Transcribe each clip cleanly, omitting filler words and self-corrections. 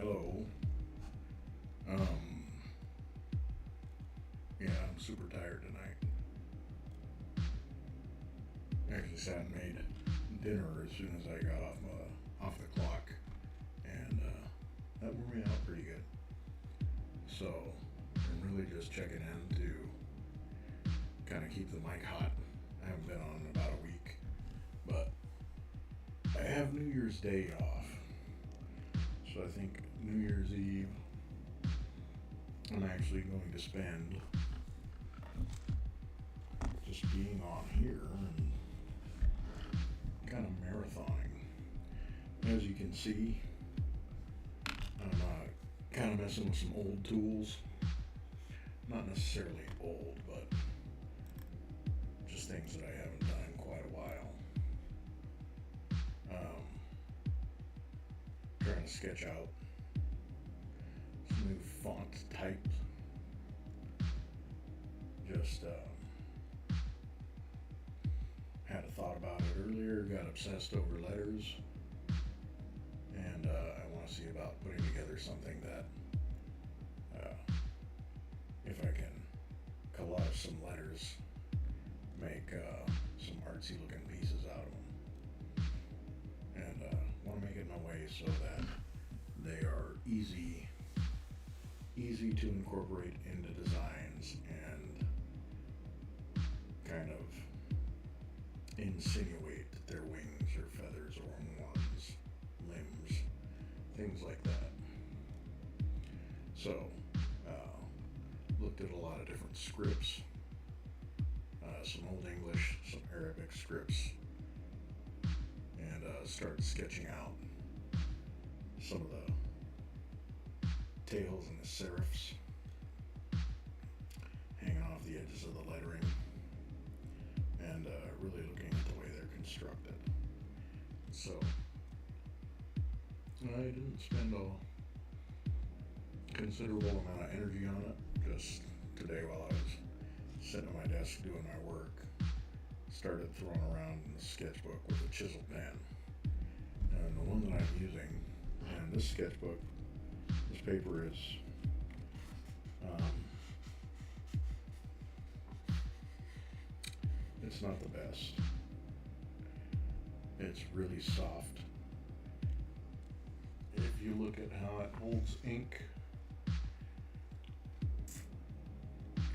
hello. Yeah, I'm super tired tonight. I actually sat and made dinner as soon as I got off the clock, and that wore me out pretty good. So I'm really just checking in to kind of keep the mic hot. I haven't been on in about a week, but I have New Year's Day off. So I think New Year's Eve I'm actually going to spend just being on here and kind of marathoning. As you can see, I'm kind of messing with some old tools. Not necessarily old, but just things that I haven't done in quite a while. Trying to sketch out some new font types. Just had a thought about it earlier, got obsessed over letters, and I want to see about putting together something that, if I can collage some letters, make some artsy looking pieces out of them. And want to make it in a way so that they are easy to incorporate into designs and kind of insinuate that they're wings or feathers or horns, limbs, things like that. So, looked at a lot of different scripts, some Old English, some Arabic scripts, and started sketching out some of the tails and the serifs hanging off the edges of the lettering, and really looking at the way they're constructed. So I didn't spend a considerable amount of energy on it. Just today, while I was sitting at my desk doing my work, started throwing around in the sketchbook with a chisel pen. And the one that I'm using, and this sketchbook, this paper is it's not the best. It's really soft. If you look at how it holds ink,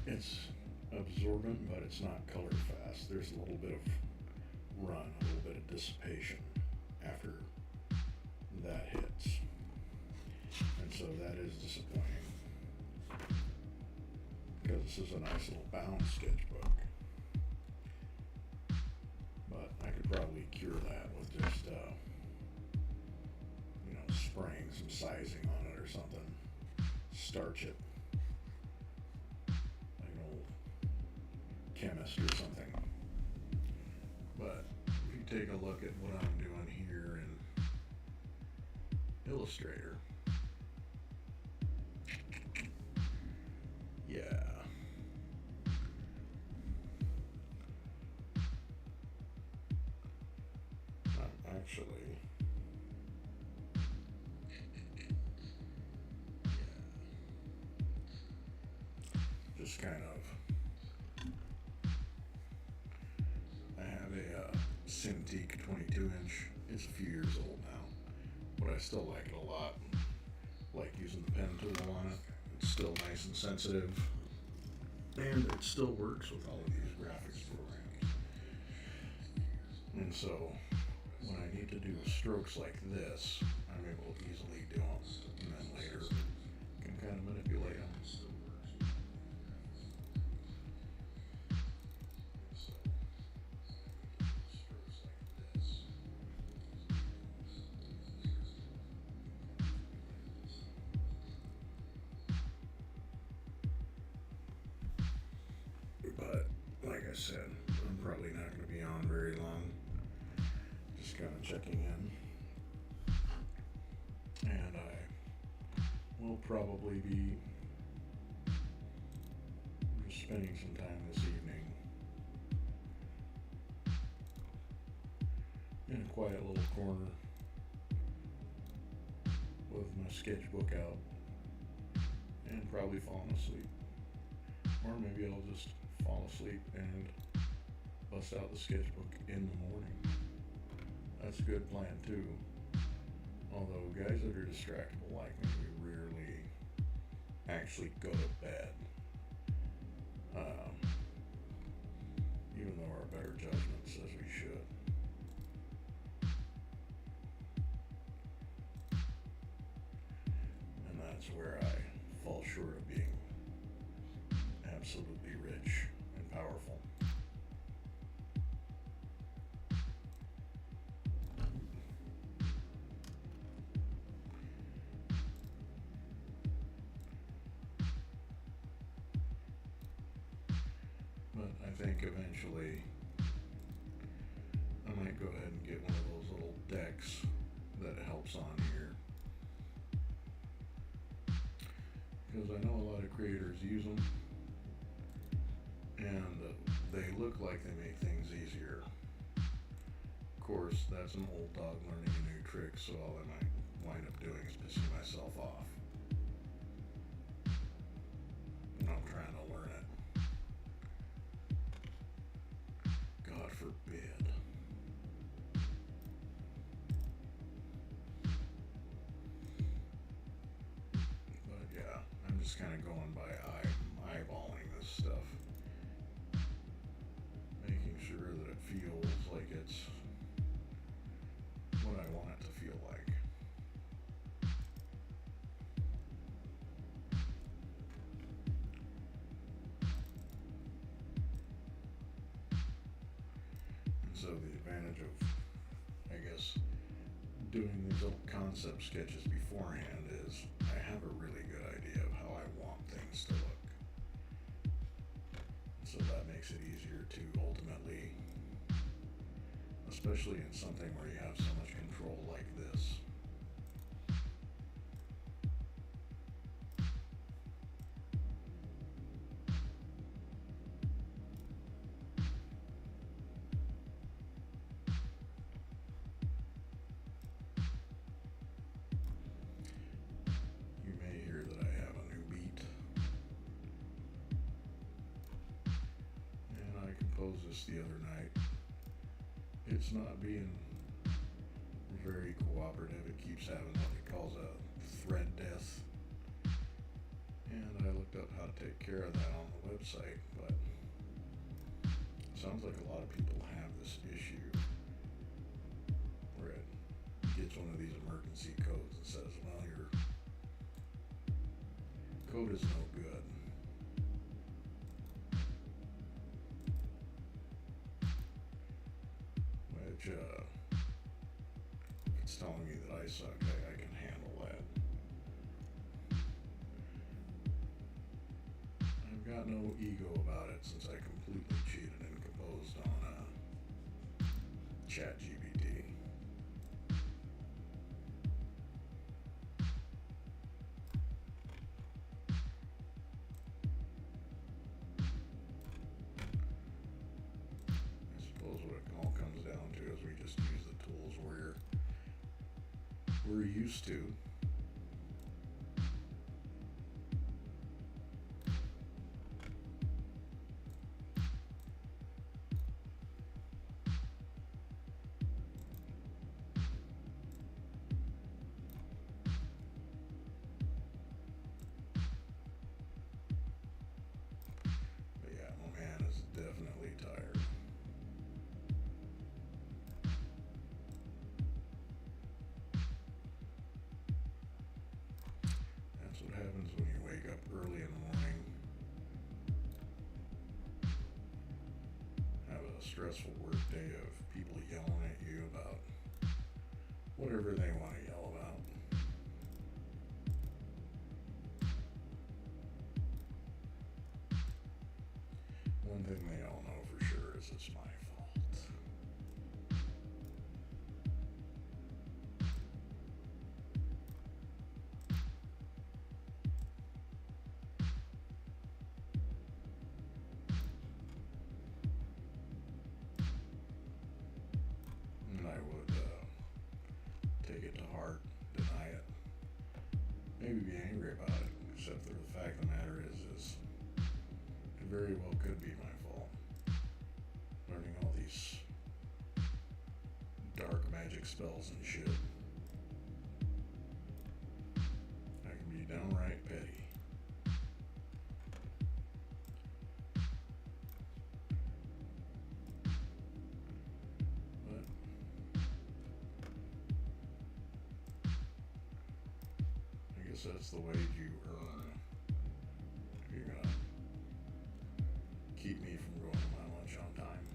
it's absorbent, but it's not colored fast. There's a little bit of run, a little bit of dissipation after that hits. And so that is disappointing, because this is a nice little bound sketchbook. But I could probably cure that with just, spraying some sizing on it or something. Starch it. Like an old chemist or something. But if you take a look at what I'm doing here in Illustrator, yeah. I'm actually, just kind of, I have a Cintiq 22-inch. It's a few years old now, but I still like it a lot. Like using the pen tool on it. It's still nice and sensitive, and it still works with all of these graphics programs. And so when I need to do strokes like this, I'm able to easily do them, and then later can kind of manipulate them. But like I said, I'm probably not going to be on very long. Just kind of checking in. And I will probably be just spending some time this evening in a quiet little corner with my sketchbook out and probably falling asleep. Or maybe I'll just fall asleep and bust out the sketchbook in the morning. That's a good plan too. Although guys that are distractible like me, we rarely actually go to bed. Even though our better judgment says we should. And that's where I fall short of being absolutely rich and powerful. But I think eventually I might go ahead and get one of those little decks that helps on here. Because I know a lot of creators use them and they look like they make things easier. Of course, that's an old dog learning a new trick, so all I might wind up doing is pissing myself off. And I'm trying to learn it. God forbid. But yeah, I'm just kind of going by eyeballing this stuff. Making sure that it feels like it's what I want it to feel like. And so the advantage of, I guess, doing these little concept sketches beforehand is I have a really good idea of how I want things to look. So that makes it easier to ultimately, especially in something where you have so much control like this. You may hear that I have a new beat. And I composed this the other night. It's not being very cooperative. It keeps having what it calls a thread death. And I looked up how to take care of that on the website, but it sounds like a lot of people have this issue where it gets one of these emergency codes and says, well, your code is no good. Which, if it's telling me that I suck, I can handle that. I've got no ego about it since I completely cheated and composed on ChatGPT. I suppose what it all comes down to is we just use the tools we're used to. But yeah, my man is definitely tired. That's what happens when you wake up early in the morning, have a stressful work day of people yelling at you about whatever they want to yell about. One thing they all know for sure is it's my fault. And I would take it to heart, deny it, maybe be angry about it, except for the fact of the matter is it very well could be my fault. Learning all these dark magic spells and shit. I can be downright petty. But I guess that's the wage you earn. If you're gonna keep me from going to my lunch on time.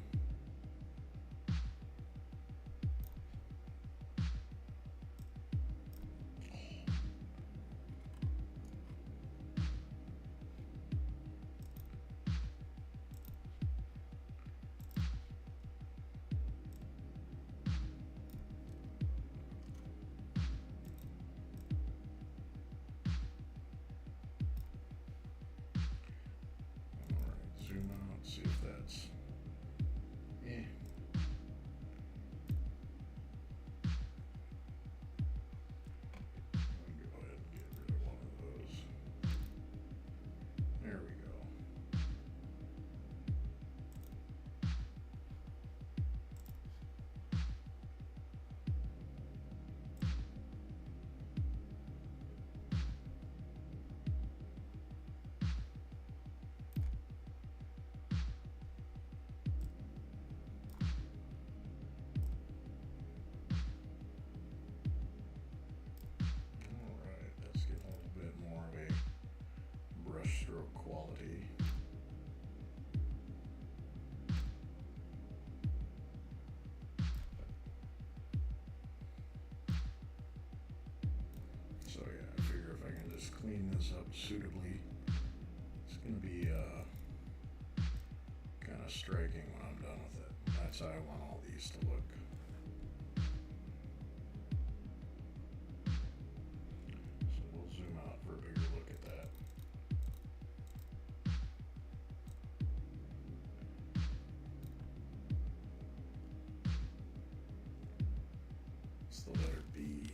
Alright, zoom out, see if that's. Yeah. Let me go ahead and get rid of one of those. There we go. Alright, let's get a little bit more of a brush stroke quality. So yeah, I figure if I can just clean this up suitably, it's gonna be kind of striking when I'm done with it. That's how I want all these to look. So we'll zoom out for a bigger look at that. It's the letter B.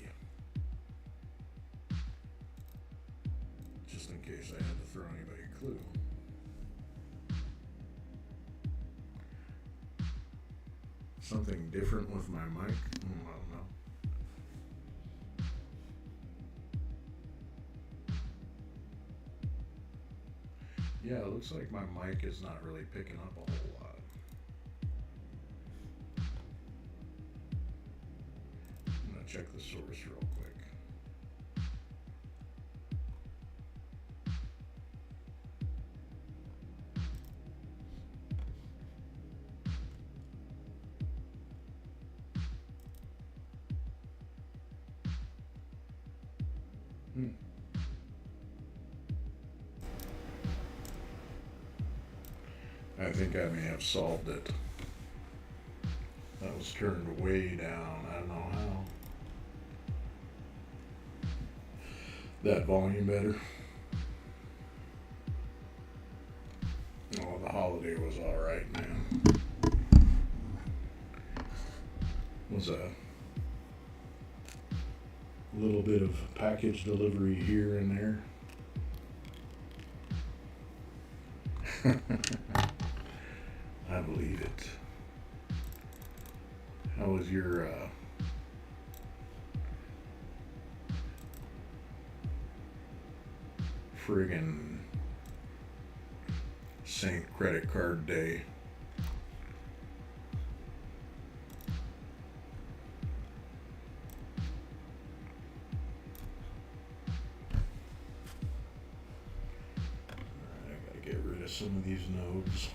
Just in case I had to throw anybody a clue. Something different with my mic? Well, no. Yeah, it looks like my mic is not really picking up a whole lot. I'm gonna check the source real quick. I think I may have solved it. That was turned way down. I don't know how. That volume better? Oh, the holiday was alright, man. Was a little bit of package delivery here and there. I believe it. How was your friggin' Saint credit card day? Alright, I gotta get rid of some of these nodes.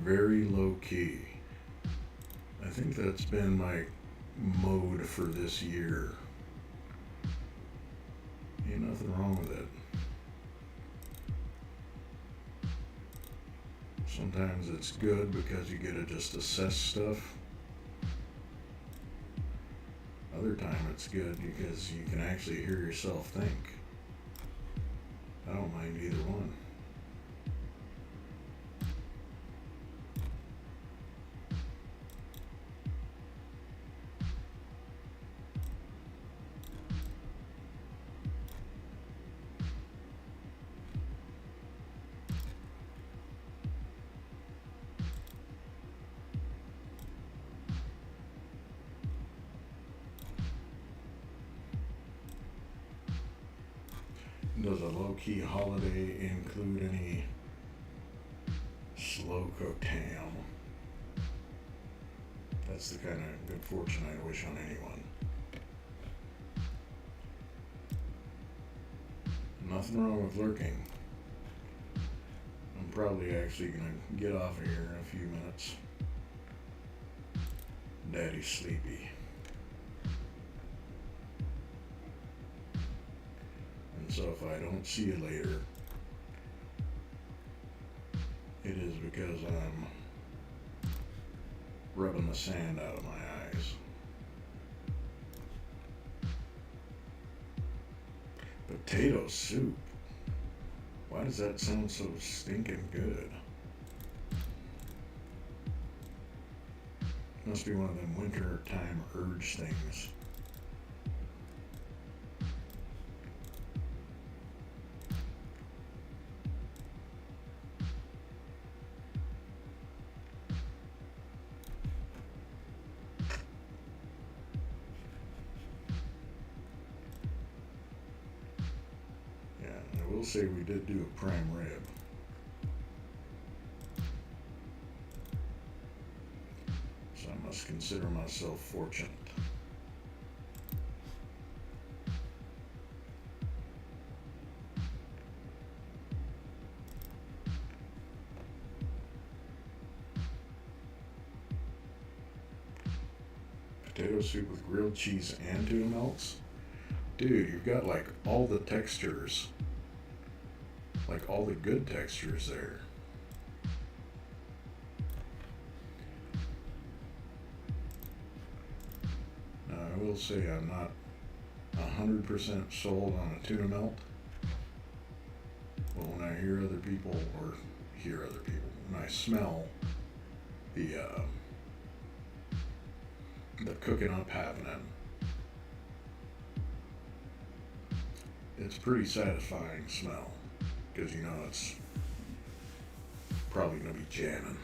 Very low key. I think that's been my mode for this year. Ain't nothing wrong with it. Sometimes it's good because you get to just assess stuff. Other time it's good because you can actually hear yourself think. I don't mind either one. Does a low-key holiday include any slow-cooked ham? That's the kind of good fortune I wish on anyone. Nothing wrong with lurking. I'm probably actually gonna get off of here in a few minutes. Daddy's sleepy. And so if I don't see you later, it is because I'm rubbing the sand out of my eyes. Potato soup. Why does that sound so stinking good? Must be one of them winter time urge things. Yeah, I will say we did do a prime rib. So I must consider myself fortunate. Potato soup with grilled cheese and tuna melts? Dude, you've got like all the textures. Like all the good textures there. Now I will say I'm not 100% sold on a tuna melt. But when I hear other people, when I smell the cooking up happening, it's a pretty satisfying smell, because you know it's probably going to be jamming.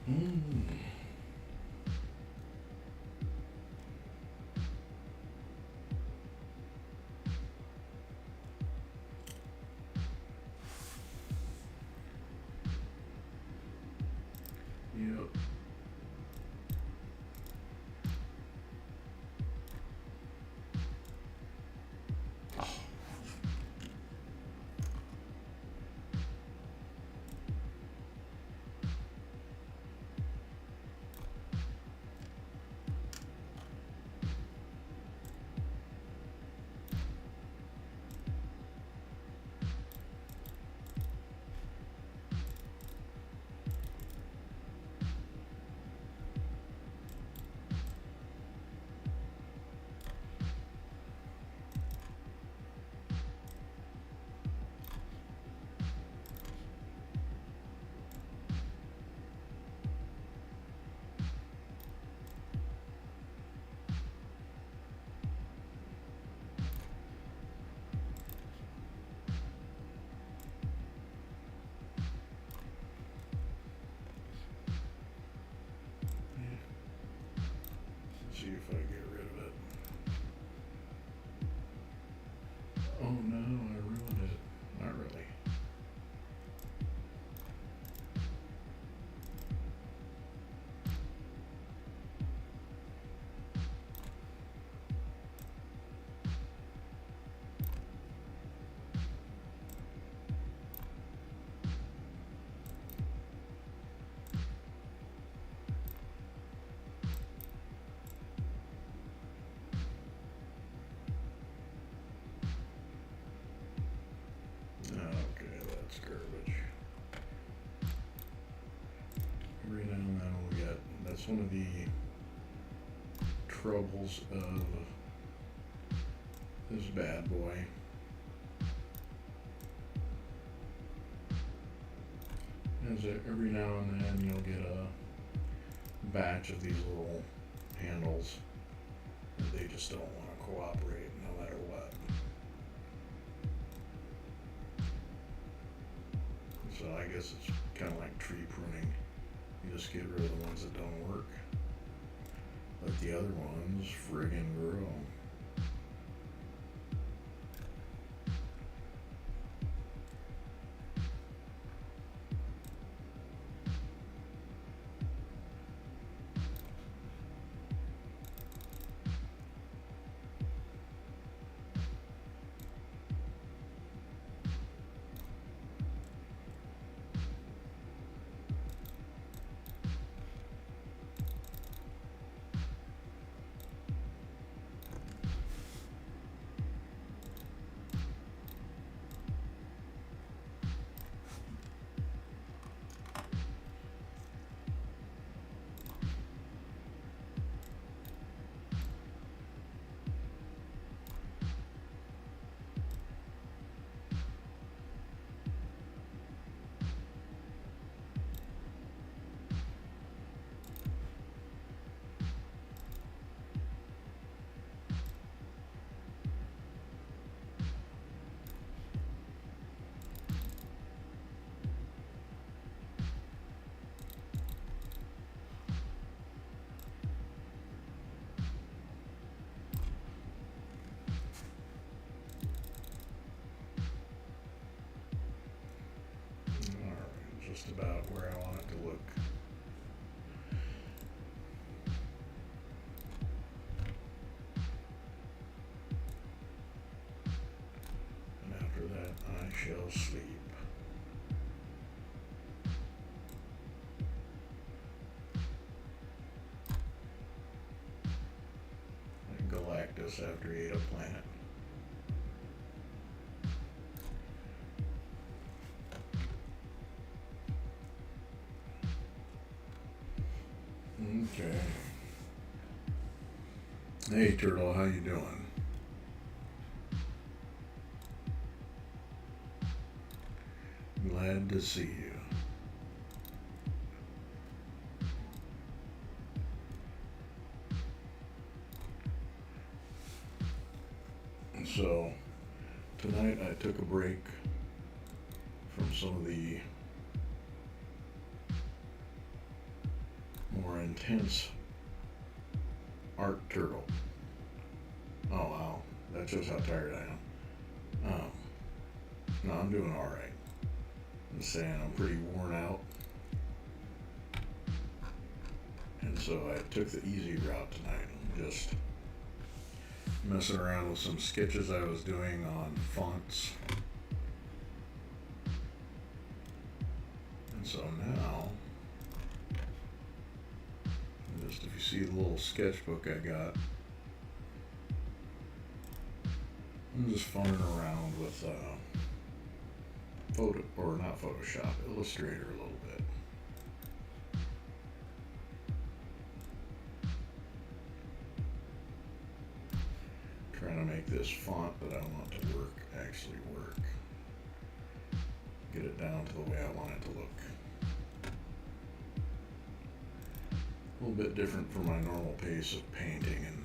Mm. Yep. See if I get rid of it. Oh no, I ruined it. Not really. Okay, that's garbage. Every now and then we'll get, that's one of the troubles of this bad boy. Is that every now and then you'll get a batch of these little handles and they just don't want to cooperate no matter what. So I guess it's kind of like tree pruning. You just get rid of the ones that don't work. Let the other ones friggin' grow. Alright, just about where I want it to look. And after that, I shall sleep. Like Galactus after he ate a planet. Okay. Hey Turtle, how you doing? Glad to see you. So, tonight I took a break from some of the intense art turtle. Oh wow, that shows how tired I am. No, I'm doing alright. I'm saying I'm pretty worn out. And so I took the easy route tonight and just messing around with some sketches I was doing on fonts. And so now, just if you see the little sketchbook I got, I'm just funning around with Photoshop, Illustrator a little bit. Trying to make this font that I want to work actually work. Get it down to the way I want it to look. A little bit different from my normal pace of painting, and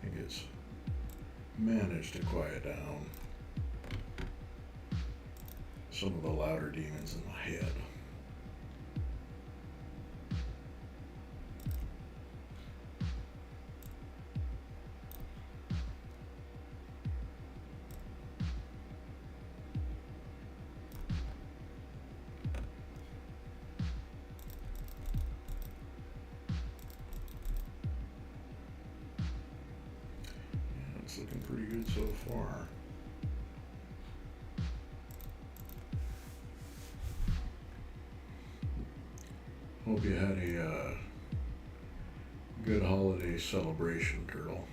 I think it's managed to quiet down some of the louder demons in my head. It's looking pretty good so far. Hope you had a good holiday celebration, Turtle.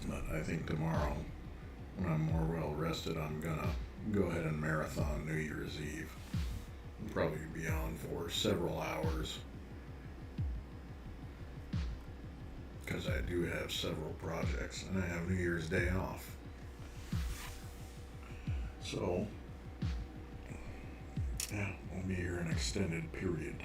But I think tomorrow, when I'm more well rested, I'm gonna go ahead and marathon New Year's Eve. I'll probably be on for several hours, because I do have several projects and I have New Year's Day off. So, yeah, we'll be here an extended period.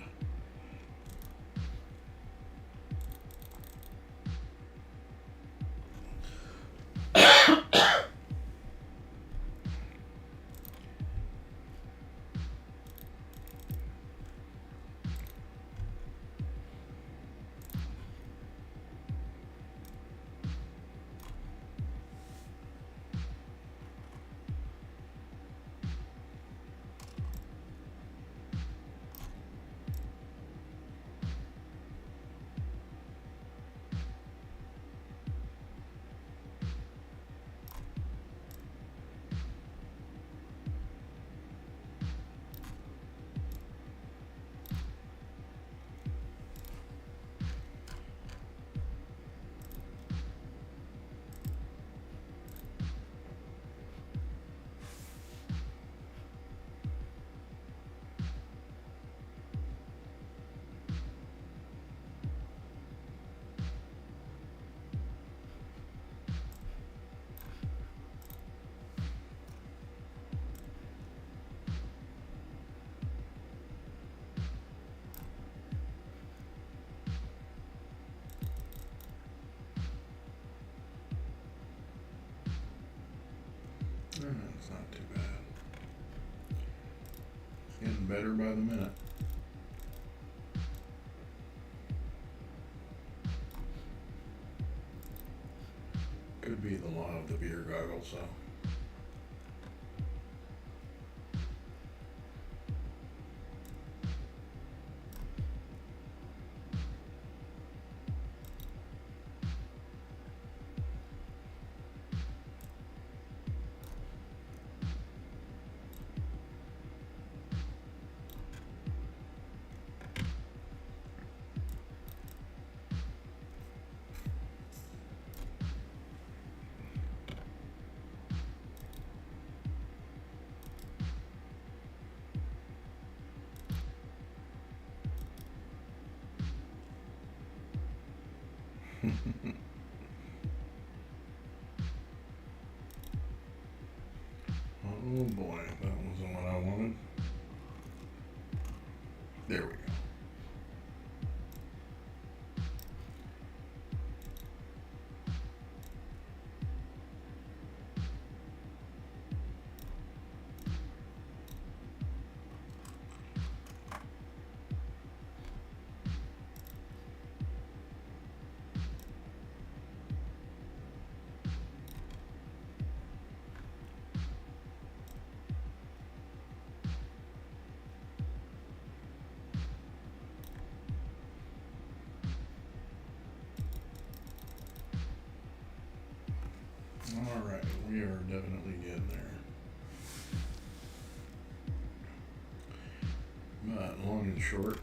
It's not too bad. It's getting better by the minute. Could be the law of the beer goggles, though. Oh boy, that wasn't what I wanted. There we go. Alright, we are definitely getting there. But long and short,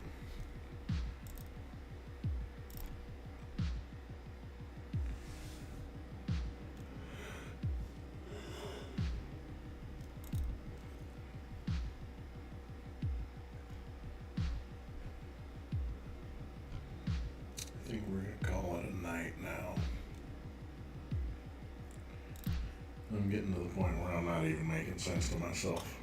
I think we're gonna call it a night now. I'm getting to the point where I'm not even making sense to myself.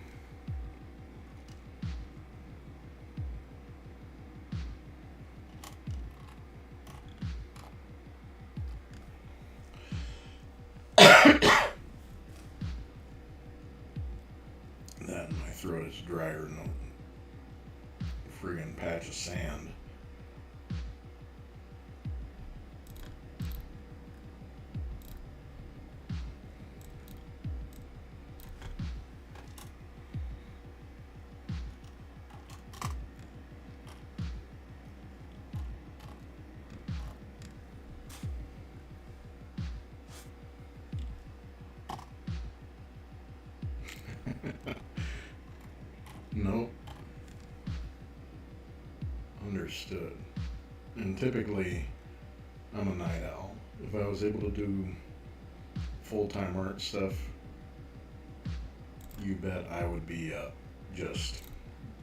That my throat is drier than a friggin' patch of sand. Nope. Understood. And typically, I'm a night owl. If I was able to do full-time art stuff, you bet I would be up just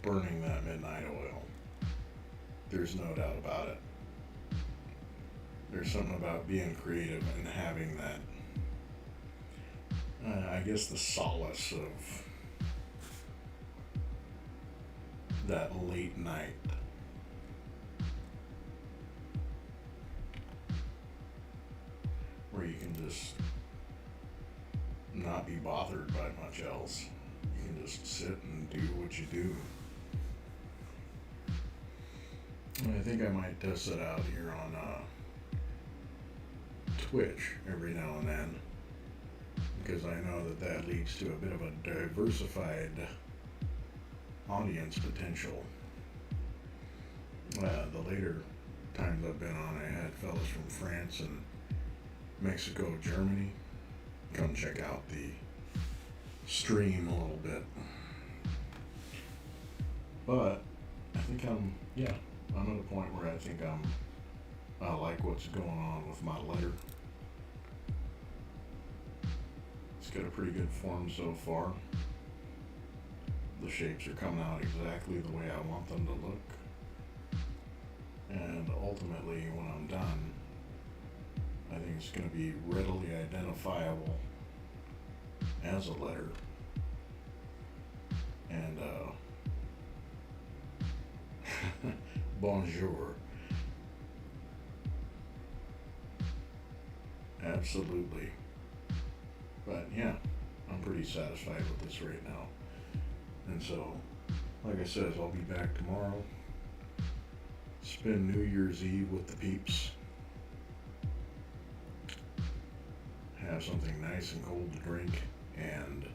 burning that midnight oil. There's no doubt about it. There's something about being creative and having that, I guess, the solace of that late night. Where you can just not be bothered by much else. You can just sit and do what you do. And I think I might test it out here on Twitch every now and then, because I know that that leads to a bit of a diversified audience potential. The later times I've been on, I had fellas from France and Mexico, Germany. Come check out the stream a little bit. But I think I'm at a point where I think I like what's going on with my letter. It's got a pretty good form so far. The shapes are coming out exactly the way I want them to look. And ultimately, when I'm done, I think it's going to be readily identifiable as a letter. And, bonjour. Absolutely. But yeah, I'm pretty satisfied with this right now. And so, like I said, I'll be back tomorrow. Spend New Year's Eve with the peeps. Have something nice and cold to drink, and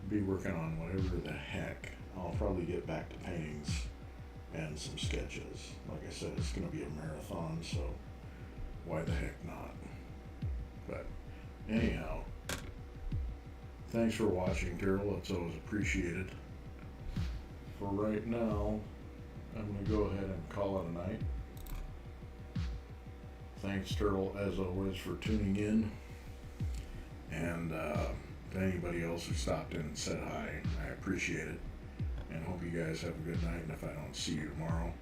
be working on whatever the heck. I'll probably get back to paintings and some sketches. Like I said, it's going to be a marathon, so why the heck not? But anyhow, thanks for watching, Terrell. It's always appreciated. For right now, I'm going to go ahead and call it a night. Thanks, Turtle, as always, for tuning in. And if anybody else who stopped in and said hi, I appreciate it. And hope you guys have a good night. And if I don't see you tomorrow,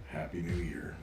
Happy New Year.